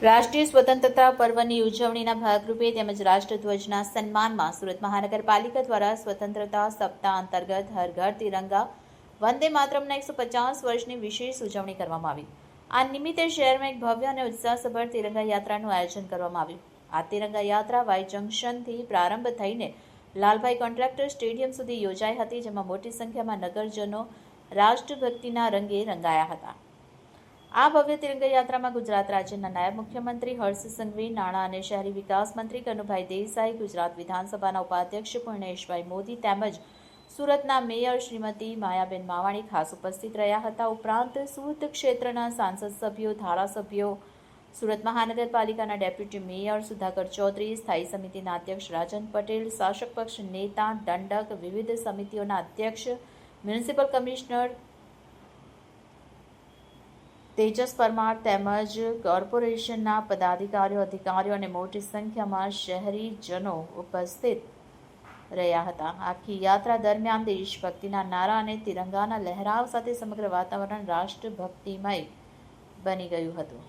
રાષ્ટ્રીય સ્વતંત્રતા પર્વની ઉજવણીના ભાગરૂપે તેમજ રાષ્ટ્રધ્વજના સન્માનમાં સુરત મહાનગરપાલિકા દ્વારા સ્વતંત્રતા સપ્તાહ અંતર્ગત હર ઘર તિરંગા વંદે માતરમના 150 વર્ષની વિશેષ ઉજવણી કરવામાં આવી। આ નિમિત્તે શહેરમાં એક ભવ્ય અને ઉત્સાહસભર તિરંગા યાત્રાનું આયોજન કરવામાં આવ્યું। આ તિરંગા યાત્રા વાય જંકશનથી પ્રારંભ થઈને લાલભાઈ કોન્ટ્રાક્ટર સ્ટેડિયમ સુધી યોજાઈ હતી, જેમાં મોટી સંખ્યામાં નગરજનો રાષ્ટ્રભક્તિના રંગે રંગાયા હતા। આ ભવ્ય તિરંગા યાત્રામાં ગુજરાત રાજ્યના નાયબ મુખ્યમંત્રી હર્ષ સંઘવી, નાણાં અને શહેરી વિકાસ મંત્રી કનુભાઈ દેસાઈ, ગુજરાત વિધાનસભાના ઉપાધ્યક્ષ પૂર્ણેશભાઈ મોદી તેમજ સુરતના મેયર શ્રીમતી માયાબેન માવાણી ખાસ ઉપસ્થિત રહ્યા હતા। ઉપરાંત સુરત ક્ષેત્રના સાંસદ સભ્યો, ધારાસભ્યો, સુરત મહાનગરપાલિકાના ડેપ્યુટી મેયર સુધાકર ચૌધરી, સ્થાયી સમિતિના અધ્યક્ષ રાજન પટેલ, શાસક પક્ષ નેતા દંડક, વિવિધ સમિતિઓના અધ્યક્ષ, મ્યુનિસિપલ કમિશનર તેજસ પરમાર તેમજ કોર્પોરેશનના પદાધિકારીઓ, અધિકારીઓ અને મોટી સંખ્યામાં શહેરીજનો ઉપસ્થિત રહ્યા હતા। આખી યાત્રા દરમિયાન દેશભક્તિના નારા અને તિરંગાના લહેરાવ સાથે સમગ્ર વાતાવરણ રાષ્ટ્રભક્તિમય બની ગયું હતું।